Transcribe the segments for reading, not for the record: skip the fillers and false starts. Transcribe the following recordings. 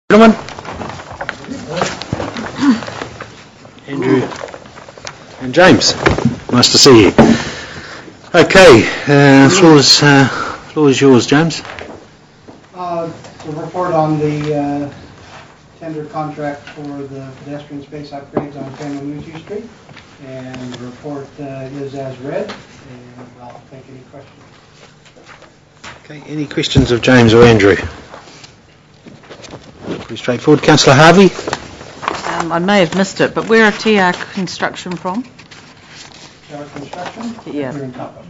Gentlemen, Andrew and James, nice to see you. Okay, floor is yours, James. To report on the tender contract for the pedestrian space upgrades on Taupo Street, and the report is as read, and I'll take any questions. Okay, any questions of James or Andrew? Pretty straightforward. Councillor Harvey? I may have missed it, but where are TR Construction from? TR Construction? Yeah. Here in Taupo.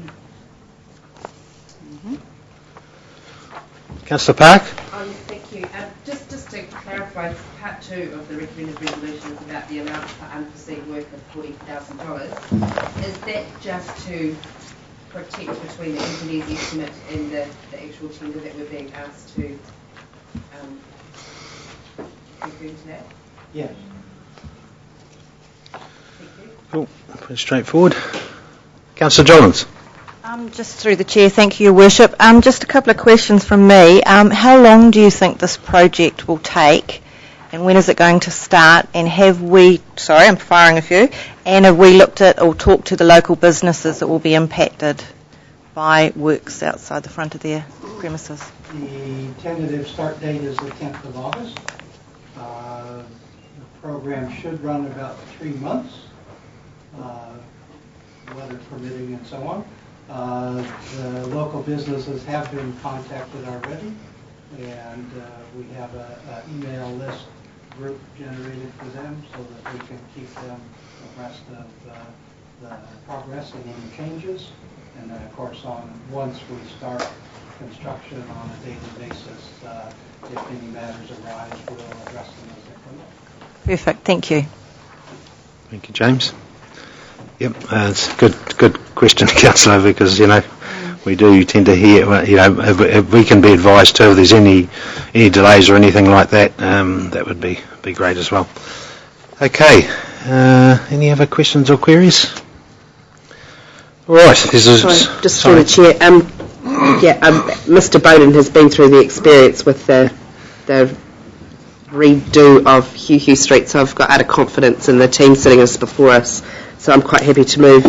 Councillor Park? Thank you. Just to clarify, part 2 of the recommended resolution is about the amount for unforeseen work of $40,000. Is that just to protect between the engineer's estimate and the actual tender that we're being asked to agree to that? Yes. Thank you. Cool, pretty straightforward. Councillor Jollins? Just through the chair, thank you, Your Worship. Just a couple of questions from me. How long do you think this project will take, and when is it going to start? And have we, sorry, I'm firing a few, and have we looked at or talked to the local businesses that will be impacted by works outside the front of their premises? The tentative start date is the 10th of August. The program should run about 3 months, weather permitting and so on. The local businesses have been contacted already, and we have an email list group generated for them so that we can keep them abreast of the progress and any changes. And then, of course, once we start construction on a daily basis, if any matters arise, we'll address them as they come up. Perfect, thank you. Thank you, James. Yep, it's a good question, Councillor, because, we do tend to hear, if we can be advised too if there's any delays or anything like that, that would be great as well. Okay, any other questions or queries? All right. Just through the chair. Mr. Bowden has been through the experience with the redo of Hugh Street, so I've got utter confidence in the team sitting us before us. So I'm quite happy to move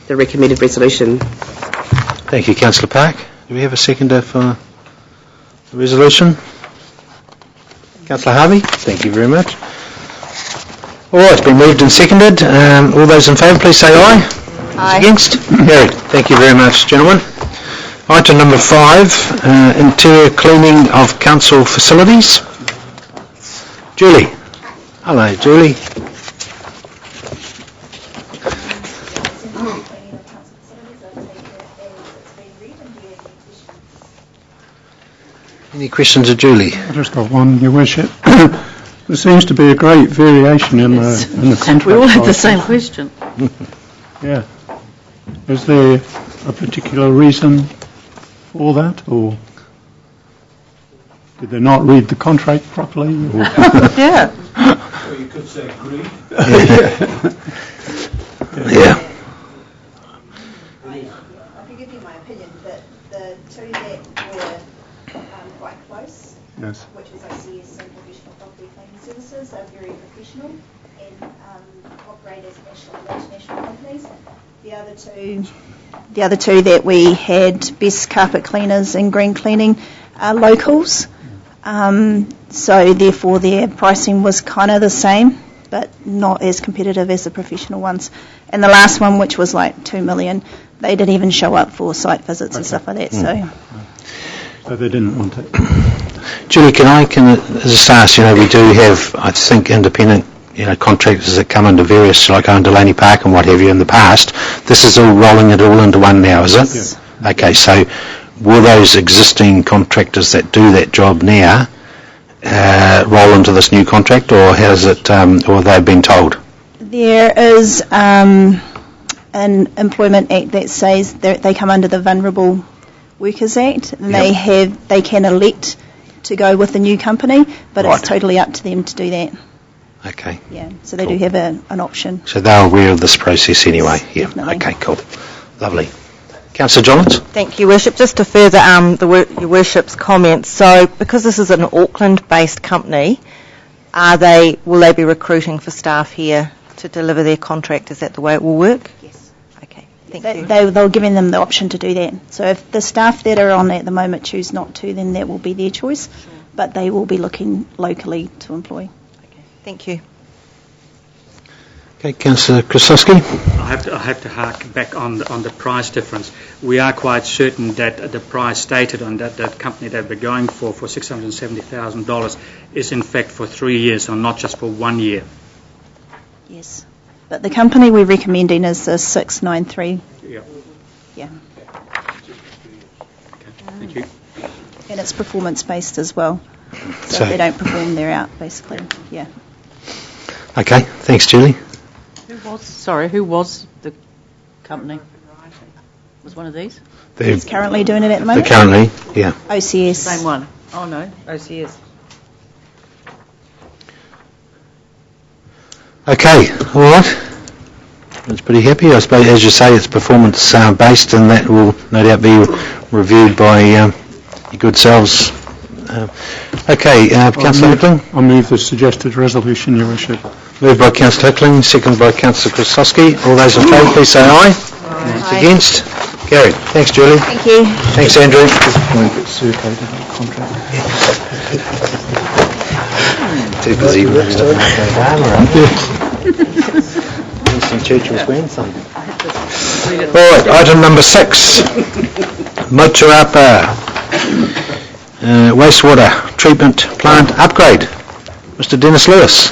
the recommended resolution. Thank you, Councillor Park. Do we have a seconder for the resolution? Councillor Harvey? Thank you very much. All right, it's been moved and seconded. All those in favour, please say aye. Aye. Against? Carried. Thank you very much, gentlemen. Item number 5, interior cleaning of council facilities. Julie. Hello, Julie. Any questions of Julie? I've just got one, Your Worship. There seems to be a great variation in the contract. And we all had the same question. Yeah. Is there a particular reason for that, or did they not read the contract properly? Or? Yeah. Or you could say greed. Yeah. I can give you my opinion, but the two that were quite close, Yes. which is ICS and Professional Property Cleaning Services, are very professional and operate as national and international companies. The other two that we had, Best Carpet Cleaners and Green Cleaning, are locals. So therefore their pricing was kind of the same, but not as competitive as the professional ones. And the last one, which was like $2 million, they didn't even show up for site visits and stuff like that. So they didn't want it. Julie, can I just ask, we do have, I think, independent contractors that come under various, like on Delaney Park and what have you in the past. This is all rolling it all into one now, is it? Yes. Okay, so will those existing contractors that do that job now roll into this new contract, or has it, or they've been told? There is an Employment Act that says they come under the Vulnerable Workers Act, and they can elect to go with the new company, but Right. it's totally up to them to do that. Okay. Yeah, so they Cool. do have an option. So they're aware of this process anyway? Yes, Yeah. definitely. Okay, cool. Lovely. Councillor Johns? Thank you, Worship. Just to further your Worship's comments, so because this is an Auckland-based company, will they be recruiting for staff here to deliver their contract? Is that the way it will work? Yes. Okay, thank you. They're giving them the option to do that. So if the staff that are on at the moment choose not to, then that will be their choice. But they will be looking locally to employ. Okay, thank you. Okay, Councillor Krasowski? I have to hark back on the price difference. We are quite certain that the price stated on that company that we're going for $670,000 is in fact for 3 years and not just for 1 year. Yes. But the company we're recommending is the 693. Yeah. Yeah. Okay, thank you. And it's performance-based as well. So So- if they don't perform, they're out, basically. Yeah. Okay, thanks, Julie. Who was the company? Was one of these? He's currently doing it at the moment. Currently, yeah. OCS. Same one. Oh no, OCS. Okay, all right. That's pretty happy. I suppose, as you say, it's performance based, and that will no doubt be reviewed by your good selves. Okay, Councillor Hickling. I move the suggested resolution, Your Worship. Moved by Councillor Hickling, seconded by Councillor Krasowski. All those in favour, please say aye. Aye. Against? Carried. Thanks, Julie. Thank you. Thanks, Andrew. Too busy with Winston Churchill's grandson. All right, item number 6. Motuapa wastewater treatment plant upgrade. Mr. Dennis Lewis.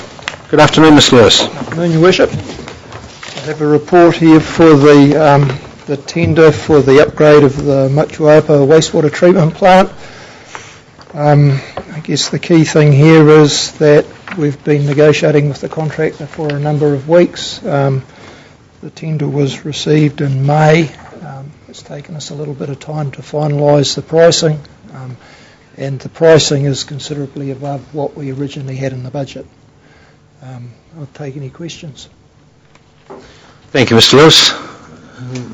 Good afternoon, Mr. Lewis. Good afternoon, Your Worship. I have a report here for the tender for the upgrade of the Motuapa wastewater treatment plant. I guess the key thing here is that we've been negotiating with the contractor for a number of weeks. The tender was received in May. It's taken us a little bit of time to finalise the pricing, and the pricing is considerably above what we originally had in the budget. I'll take any questions. Thank you, Mr. Lewis.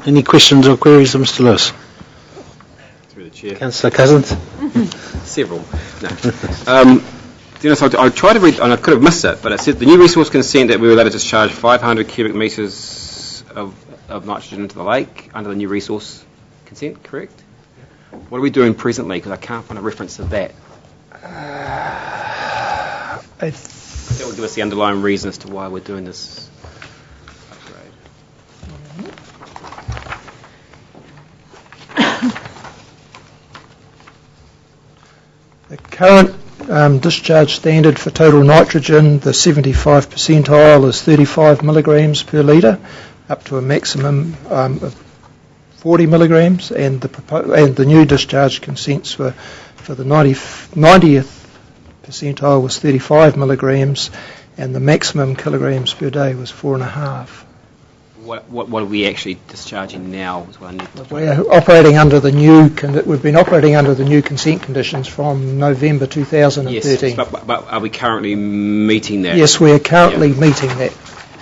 Any questions or queries of Mr. Lewis? Through the chair. Councillor Cousins? Several. No. Dennis, I tried to read, and I could have missed it, but it said the new resource consent that we were allowed to discharge 500 cubic metres of nitrogen into the lake under the new resource consent, correct? What are we doing presently? Because I can't find a reference to that. That will give us the underlying reason as to why we're doing this upgrade. The current discharge standard for total nitrogen, the 75 percentile, is 35 milligrams per litre, up to a maximum of 40 milligrams, and the new discharge consents for the 90th percentile was 35 milligrams, and the maximum kilograms per day was 4.5. What are we actually discharging now? Is what I need to We're operating under the new. We've been operating under the new consent conditions from November 2013. Yes, but are we currently meeting that? Yes, we are currently meeting that.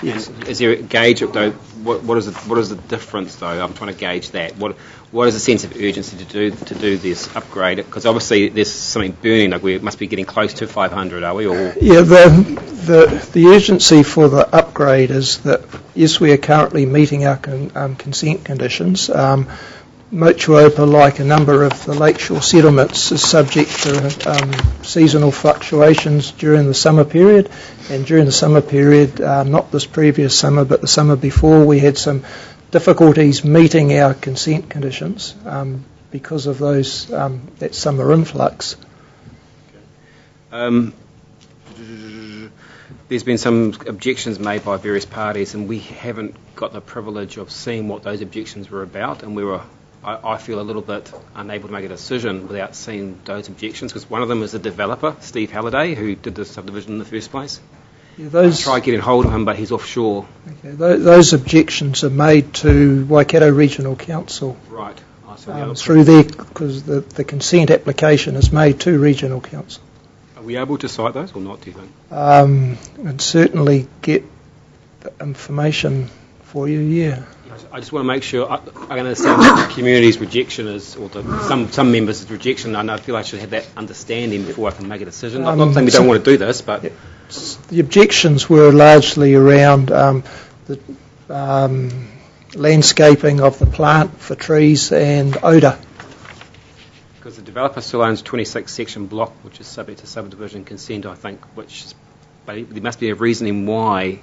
Yes. And is there a gauge though? What is the difference though? I'm trying to gauge that. What is the sense of urgency to do this upgrade? Because obviously there's something burning. Like we must be getting close to 500, are we? Or yeah, the urgency for the upgrade is that yes, we are currently meeting our consent conditions. Motuapa, like a number of the lakeshore settlements, is subject to seasonal fluctuations during the summer period. And during the summer period, not this previous summer, but the summer before, we had some difficulties meeting our consent conditions because of those that summer influx. There's been some objections made by various parties, and we haven't got the privilege of seeing what those objections were about, and I feel a little bit unable to make a decision without seeing those objections, because one of them is the developer, Steve Halliday, who did the subdivision in the first place. Yeah, I tried getting hold of him, but he's offshore. Okay, those objections are made to Waikato Regional Council. Right. Through there, because the consent application is made to Regional Council. Are we able to cite those or not, do you think? And certainly get the information for you, yeah. I just want to make sure, I understand what the community's rejection is, or some members' rejection, and I feel I should have that understanding before I can make a decision. I'm not saying we don't want to do this, but... The objections were largely around the landscaping of the plant for trees and odour. Because the developer still owns 26 section block, which is subject to subdivision consent, I think, but there must be a reasoning why.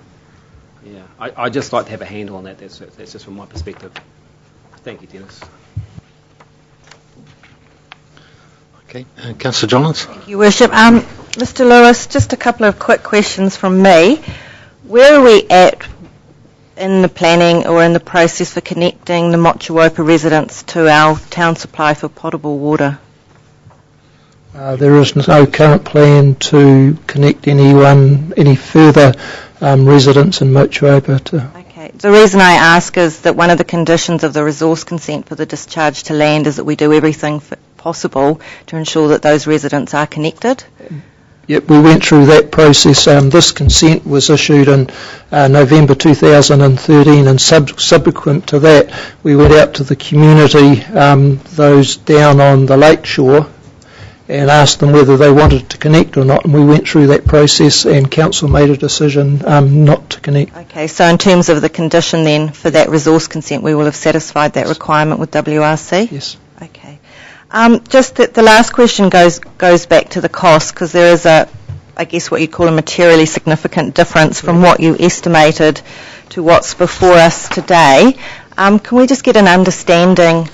Yeah, I'd just like to have a handle on that. That's just from my perspective. Thank you, Dennis. Okay, Councillor Johns. Thank you, Worship. Mr. Lewis, just a couple of quick questions from me. Where are we at in the planning or in the process for connecting the Motuopa residents to our town supply for potable water? There is no current plan to connect any further residents in Motuopa to... Okay. The reason I ask is that one of the conditions of the resource consent for the discharge to land is that we do everything possible to ensure that those residents are connected. Yep, we went through that process. This consent was issued in November 2013, and subsequent to that, we went out to the community, those down on the lakeshore, and asked them whether they wanted to connect or not, and we went through that process, and Council made a decision not to connect. Okay, so in terms of the condition then for that resource consent, we will have satisfied that requirement with WRC? Yes. Okay. Just that the last question goes back to the cost, because there is I guess what you call a materially significant difference from what you estimated to what's before us today. Can we just get an understanding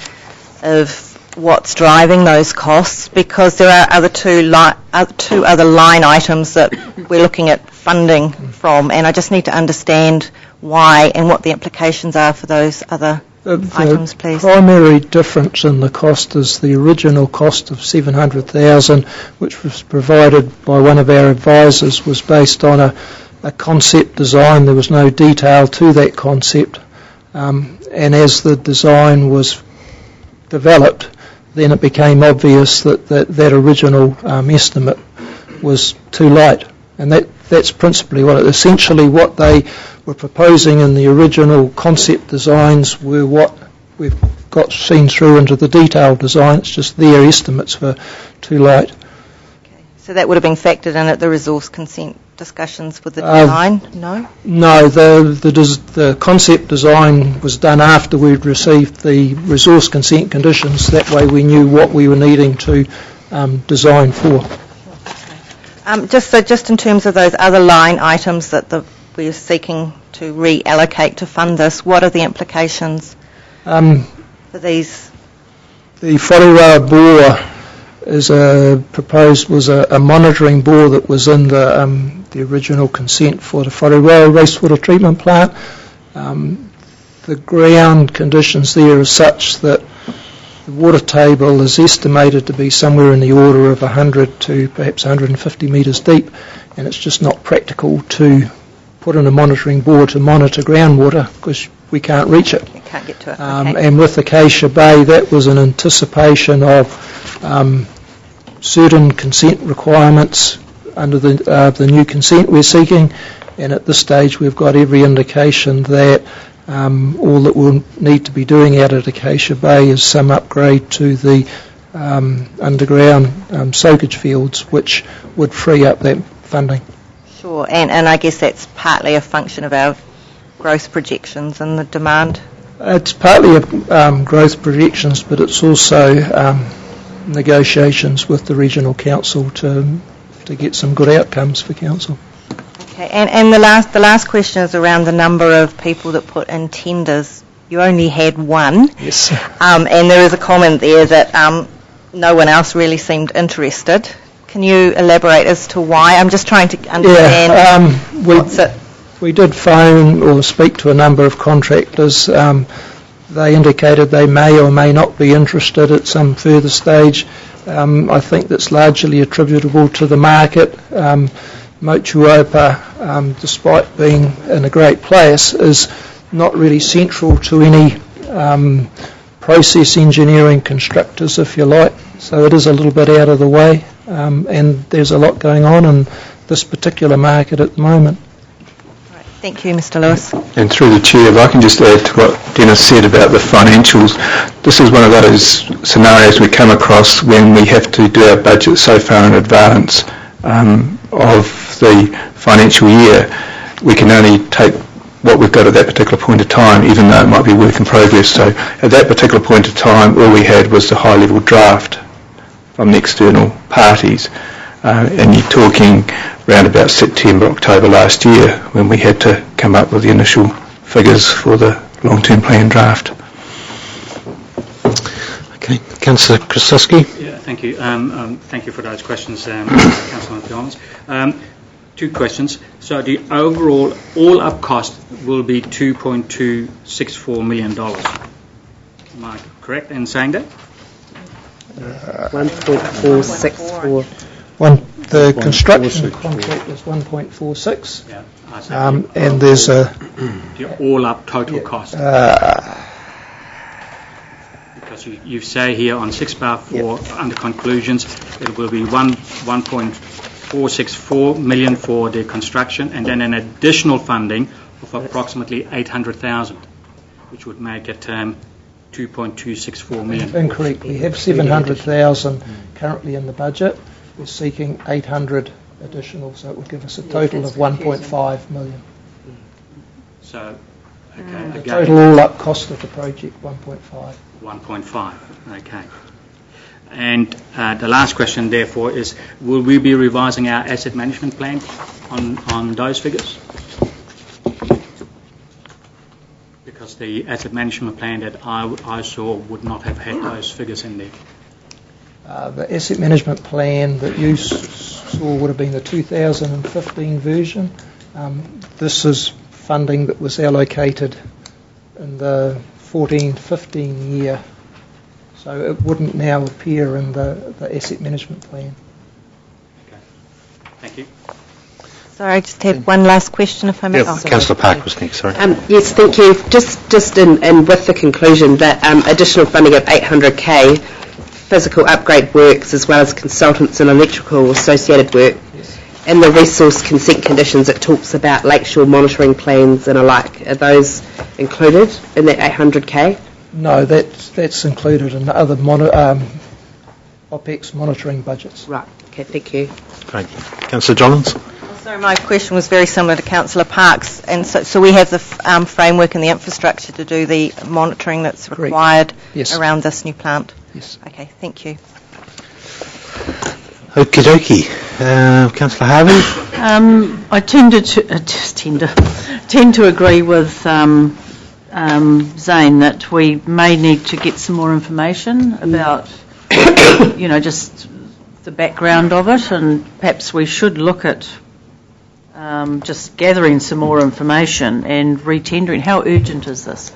of what's driving those costs? Because there are two other line items that we're looking at funding from, and I just need to understand why and what the implications are for those other items, please. The primary difference in the cost is the original cost of $700,000, which was provided by one of our advisors, was based on a concept design. There was no detail to that concept, and as the design was developed, then it became obvious that original estimate was too light, and that's principally essentially what they were proposing in the original concept designs were what we've got seen through into the detailed design. It's just their estimates were too light. Okay. So that would have been factored in at the resource consent discussions with the design? No? No, the concept design was done after we'd received the resource consent conditions. That way we knew what we were needing to design for. Just in terms of those other line items that we are seeking to reallocate to fund this, what are the implications for these? The whai bore is was a monitoring bore that was in the original consent for the whai wastewater treatment plant. The ground conditions there are such that the water table is estimated to be somewhere in the order of 100 to perhaps 150 metres deep, and it's just not practical to put in a monitoring board to monitor groundwater because we can't reach it. You can't get to it. Okay. And with Acacia Bay, that was in anticipation of certain consent requirements under the new consent we're seeking, and at this stage we've got every indication that all that we'll need to be doing out at Acacia Bay is some upgrade to the underground soakage fields, which would free up that funding. Sure, and I guess that's partly a function of our growth projections and the demand. It's partly growth projections, but it's also negotiations with the regional council to get some good outcomes for council. Okay, and the last question is around the number of people that put in tenders. You only had one. Yes. And there is a comment there that no one else really seemed interested. Can you elaborate as to why? I'm just trying to understand what's it. We did phone or speak to a number of contractors. They indicated they may or may not be interested at some further stage. I think that's largely attributable to the market. Motuopa, despite being in a great place, is not really central to any process engineering constructors, if you like. So it is a little bit out of the way, and there's a lot going on in this particular market at the moment. Right. Thank you, Mr Lewis. And through the Chair, if I can just add to what Dennis said about the financials, this is one of those scenarios we come across when we have to do our budget so far in advance of the financial year. We can only take what we've got at that particular point of time, even though it might be work in progress. So at that particular point of time, all we had was the high-level draft from the external parties. And you're talking around about September, October last year when we had to come up with the initial figures for the long-term plan draft. Okay, Councillor Krasowski. Yeah, thank you. Thank you for those questions, Councillor Fiona. Two questions. So the overall all-up cost will be $2.264 million. Am I correct in saying that? 1.464. The construction contract is 1.46. Yeah. And there's a... The all-up total cost. Because you say here on 6/4 under conclusions, it will be 1.464 million for the construction, and then an additional funding of approximately 800,000, which would make it 2.264 million. Incorrect. We have 700,000 currently in the budget. We're seeking 800 additional, so it would give us a total of 1.5 million. So, okay, The total all-up cost of the project, 1.5. 1.5, okay. And the last question, therefore, is will we be revising our asset management plan on those figures? Because the asset management plan that I saw would not have had those figures in there. The asset management plan that you saw would have been the 2015 version. This is funding that was allocated in the 14-15 year, so it wouldn't now appear in the asset management plan. Okay. Thank you. Sorry, I just had one last question, if I may. Yeah, Councillor Park was next, sorry. Yes, thank you. Just in with the conclusion that additional funding of 800k, physical upgrade works as well as consultants and electrical associated work, and the resource consent conditions, it talks about lakeshore monitoring plans and alike. Are those included in that 800k? No, that's included in the other OPEX monitoring budgets. Right, okay, thank you. Great. Councillor Jollins. Sorry, my question was very similar to Councillor Park's, and so we have the framework and the infrastructure to do the monitoring that's required around this new plant? Yes. Okay, thank you. Okie dokie. Councillor Harvey? I tend to agree with Zane that we may need to get some more information about, just the background of it, and perhaps we should look at just gathering some more information and retendering. How urgent is this?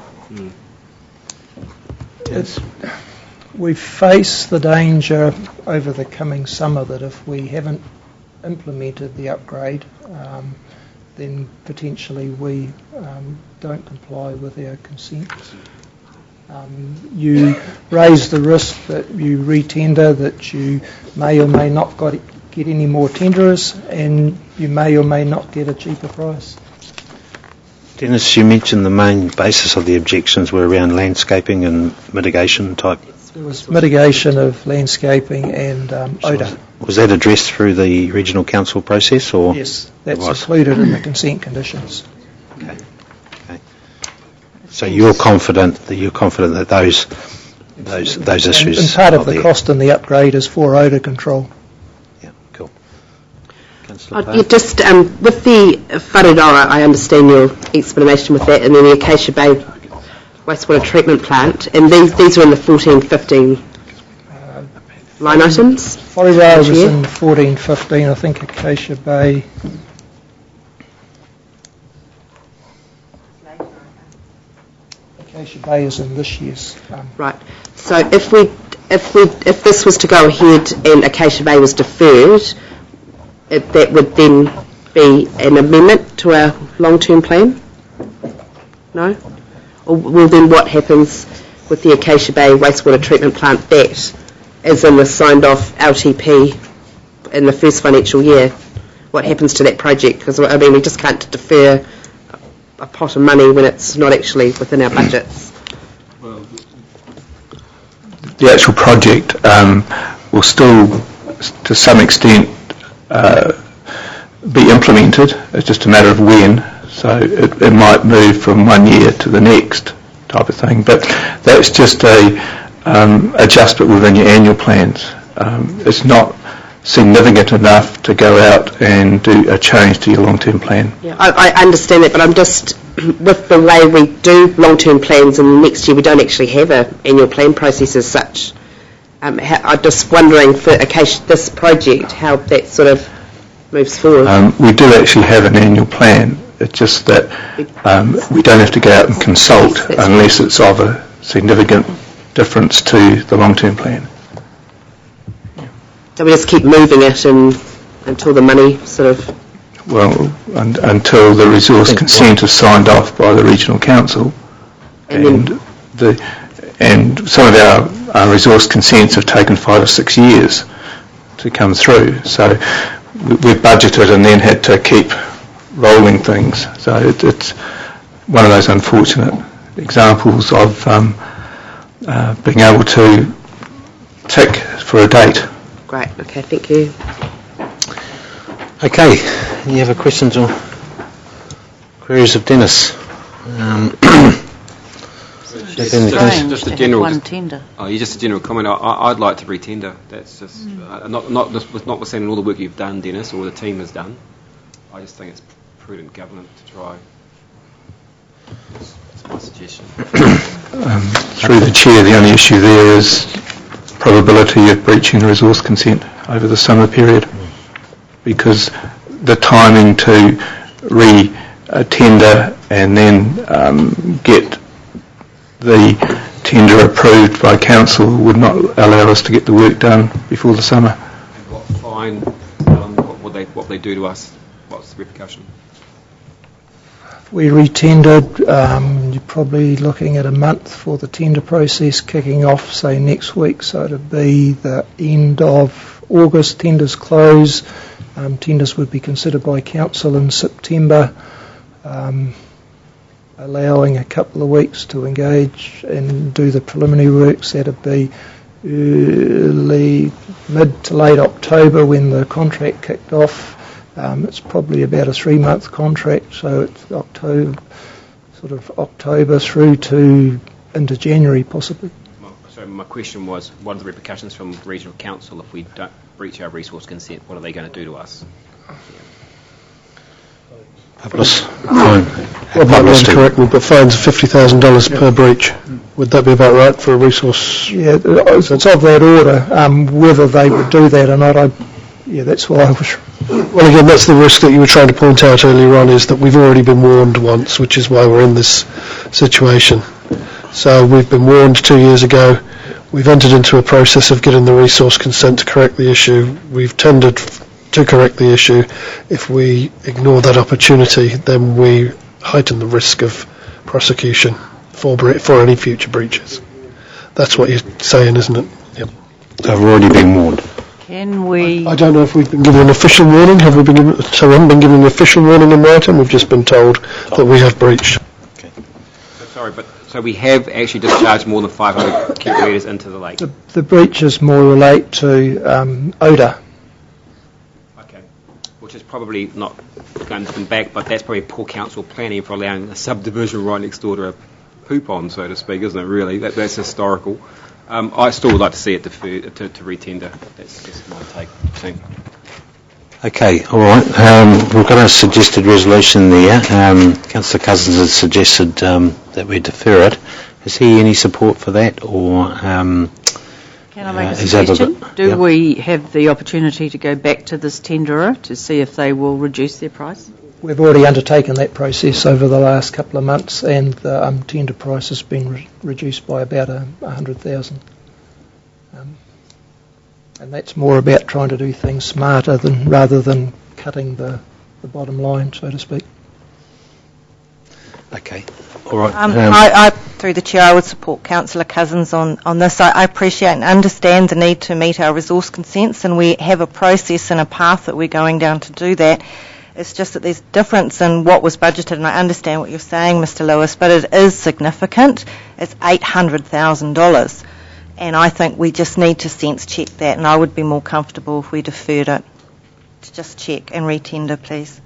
We face the danger over the coming summer that if we haven't implemented the upgrade, then potentially we don't comply with our consent. You raise the risk that you re-tender, that you may or may not get any more tenderers, and you may or may not get a cheaper price. Dennis, you mentioned the main basis of the objections were around landscaping and mitigation type. There was mitigation of landscaping and odour. Was that addressed through the regional council process, or? Yes, that's included in the consent conditions. Okay. So you're confident that those issues. And part of the cost in the upgrade is for odour control. Yeah, cool. Just with the whareroa, I understand your explanation with that, and then the Acacia Bay wastewater treatment plant, and these are in the 14-15 line items? Whareroa was in 14-15, I think Acacia Bay. Acacia Bay is in this year's. Right. So if this was to go ahead and Acacia Bay was deferred, that would then be an amendment to our long-term plan? No? Or well, then what happens with the Acacia Bay wastewater treatment plant that is in the signed off LTP in the first financial year? What happens to that project? Because, I mean, we just can't defer a pot of money when it's not actually within our budgets? The actual project will still, to some extent, be implemented. It's just a matter of when. So it might move from one year to the next type of thing. But that's just a adjustment within your annual plans. It's not significant enough to go out and do a change to your long-term plan. Yeah, I understand that, but I'm just, with the way we do long-term plans, and next year we don't actually have an annual plan process as such. I'm just wondering for this project how that sort of moves forward. We do actually have an annual plan. It's just that we don't have to go out and consult unless it's of a significant difference to the long-term plan. So we just keep moving it until the money sort of... Well, until the resource consent is signed off by the regional council, and some of our resource consents have taken 5 or 6 years to come through. So we've budgeted and then had to keep rolling things. So it's one of those unfortunate examples of being able to tick for a date. Great, okay, thank you. Okay, any other questions or queries of Dennis? Just a general. One tender. Just a general comment. I'd like to re-tender. That's just notwithstanding all the work you've done, Dennis, or the team has done. I just think it's prudent governance to try. That's my suggestion. Through the chair, the only issue there is probability of breaching the resource consent over the summer period, because the timing to re-tender and then get the tender approved by council would not allow us to get the work done before the summer. And what fine, what they do to us? What's the repercussion? We re-tendered, you're probably looking at a month for the tender process kicking off, say, next week. So it'll be the end of August, tenders close. Tenders would be considered by council in September, allowing a couple of weeks to engage and do the preliminary works. That'd be early, mid to late October when the contract kicked off. It's probably about a 3-month contract, so it's October through to into January possibly. So my question was, what are the repercussions from regional council if we don't breach our resource consent? What are they going to do to us? Well, might correct me, but fines of $50,000 per breach. Would that be about right for a resource? Yeah, it's of that order. Whether they would do that or not, that's why I was... Well, again, that's the risk that you were trying to point out earlier on, is that we've already been warned once, which is why we're in this situation. So we've been warned 2 years ago. We've entered into a process of getting the resource consent to correct the issue. We've tendered to correct the issue. If we ignore that opportunity, then we heighten the risk of prosecution for any future breaches. That's what you're saying, isn't it? Yep. So we've already been warned. Can we... I don't know if we've been given an official warning. Have we been given... So we haven't been given an official warning in writing. We've just been told that we have breached. Okay. So we have actually discharged more than 500 cubic metres into the lake? The breaches more relate to odour. Okay. Which is probably not going to come back, but that's probably poor council planning for allowing a subdivision right next door to a poo pond, so to speak, isn't it, really? That's historical. I still would like to see it deferred to re-tender. That's just my take. Okay, all right. We've got a suggested resolution there. Councillor Cousins has suggested that we defer it. Is he any support for that, or... Can I make a suggestion? Do we have the opportunity to go back to this tenderer to see if they will reduce their price? We've already undertaken that process over the last couple of months, and the tender price has been reduced by about 100,000. And that's more about trying to do things smarter rather than cutting the bottom line, so to speak. Okay, all right. I through the chair, I would support Councillor Cousins on this. I appreciate and understand the need to meet our resource consents, and we have a process and a path that we're going down to do that. It's just that there's difference in what was budgeted, and I understand what you're saying, Mr. Lewis, but it is significant. It's $800,000, and I think we just need to sense check that, and I would be more comfortable if we deferred it. To just check and retender, please.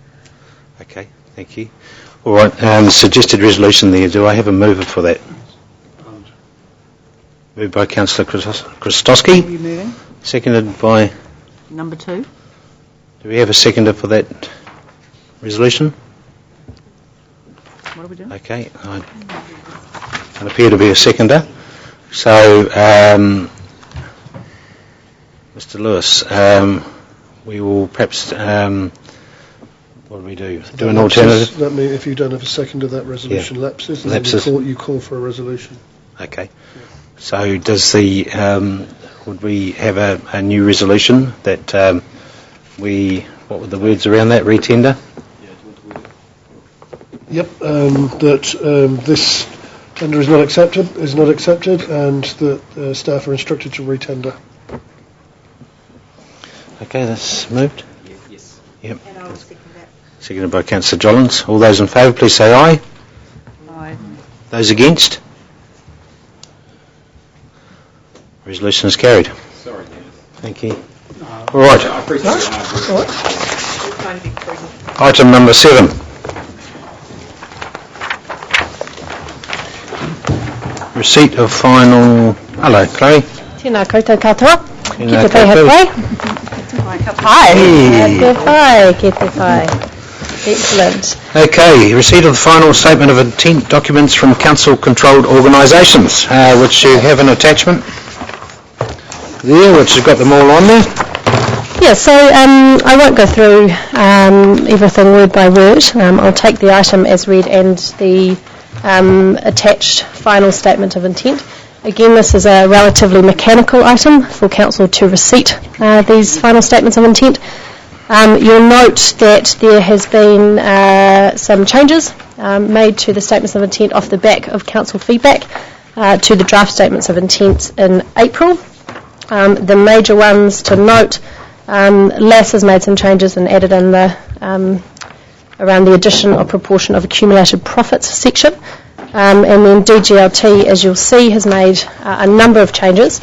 Okay, thank you. All right, suggested resolution there. Do I have a mover for that? Moved by Councillor Christowski. Are you moving? Seconded by... Number 2. Do we have a seconder for that resolution? What are we doing? Okay, I don't appear to be a seconder. So, Mr. Lewis, we will perhaps... what do we do? Do an alternative? That means if you don't have a seconder, that resolution lapses, and Lapses. then you call for a resolution. Okay. So does the... would we have a new resolution that we... What were the words around that? Retender? Yep, that this tender is not accepted, and that staff are instructed to retender. Okay, that's moved. Yes. Yep. And I will second that. Seconded by Councillor Jollins. All those in favour, please say aye. Aye. Those against? Resolution is carried. Sorry, Thank you. All right. I appreciate it. Item number 7. Receipt of final... Hello, Chloe. Tēnā koutou katoa. Ki Tēnā te pai koutou. Pai. Hey. Ki te pai. Excellent. Okay, receipt of the final statement of intent documents from council-controlled organisations, which you have an attachment there, which has got them all on there. Yeah, so I won't go through everything word by word. I'll take the item as read and the attached final statement of intent. Again, this is a relatively mechanical item for council to receipt these final statements of intent. You'll note that there has been some changes made to the statements of intent off the back of council feedback to the draft statements of intent in April. The major ones to note, LAS has made some changes and added in the around the addition of proportion of accumulated profits section. And then DGLT, as you'll see, has made a number of changes.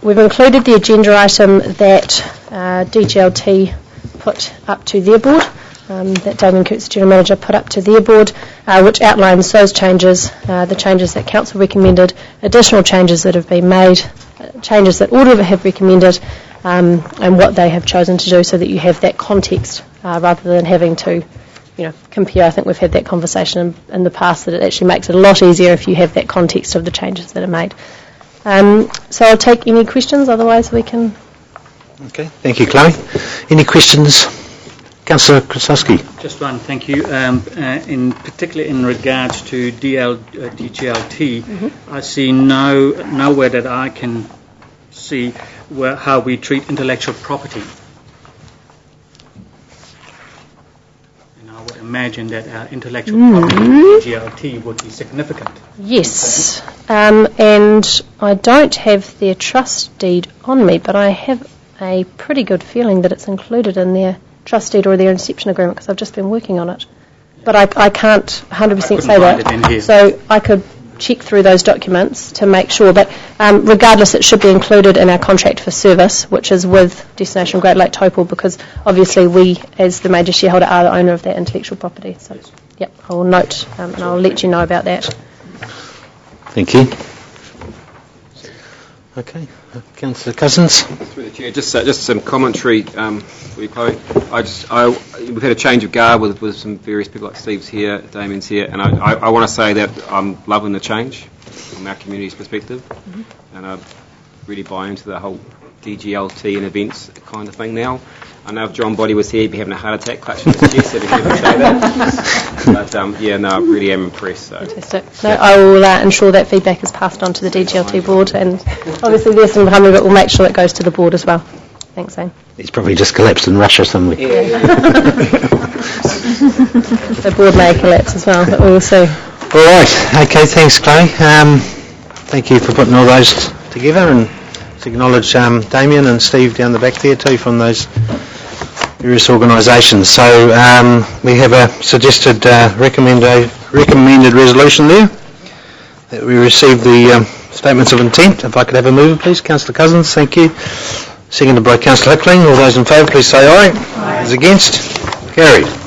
We've included the agenda item that DGLT put up to their board, that Damien Coots, the General Manager, put up to their board, which outlines those changes, the changes that Council recommended, additional changes that have been made, changes that Auditor have recommended, and what they have chosen to do, so that you have that context rather than having to compare. I think we've had that conversation in the past, that it actually makes it a lot easier if you have that context of the changes that are made. So I'll take any questions, otherwise we can... Okay, thank you, Chloe. Any questions? Councillor Krasowski. Just one, thank you. In particular in regards to DGLT, I see nowhere that I can see how we treat intellectual property. And I would imagine that our intellectual property DGLT would be significant. Yes, and I don't have their trust deed on me, but I have a pretty good feeling that it's included in their trust deed or their inception agreement, because I've just been working on it. But I can't 100% say that. So I could check through those documents to make sure. But regardless, it should be included in our contract for service, which is with Destination Great Lake Taupo, because obviously we, as the major shareholder, are the owner of that intellectual property. So, yep, I will note and I'll let you know about that. Thank you. Okay, Councillor Cousins. Through the chair, just some commentary for you, Chloe. We've had a change of guard with some various people, like Steve's here, Damien's here, and I want to say that I'm loving the change from our community's perspective, and I really buy into the whole DGLT and events kind of thing now. I know if John Body was here, he'd be having a heart attack, clutching his chest if he ever say that. But I really am impressed. So. Fantastic. No, I will ensure that feedback is passed on to the DGLT board, and obviously there's some behind me, but we'll make sure it goes to the board as well. Thanks, Zane. He's probably just collapsed in Russia somewhere. Yeah. The board may collapse as well, but we will see. All right. Okay, thanks, Chloe. Thank you for putting all those together, and to acknowledge Damien and Steve down the back there too from those various organisations. So we have a suggested recommended resolution there, that we receive the statements of intent. If I could have a mover, please. Councillor Cousins, thank you. Seconded by Councillor Hickling. All those in favour, please say aye. Aye. Those against? Carried.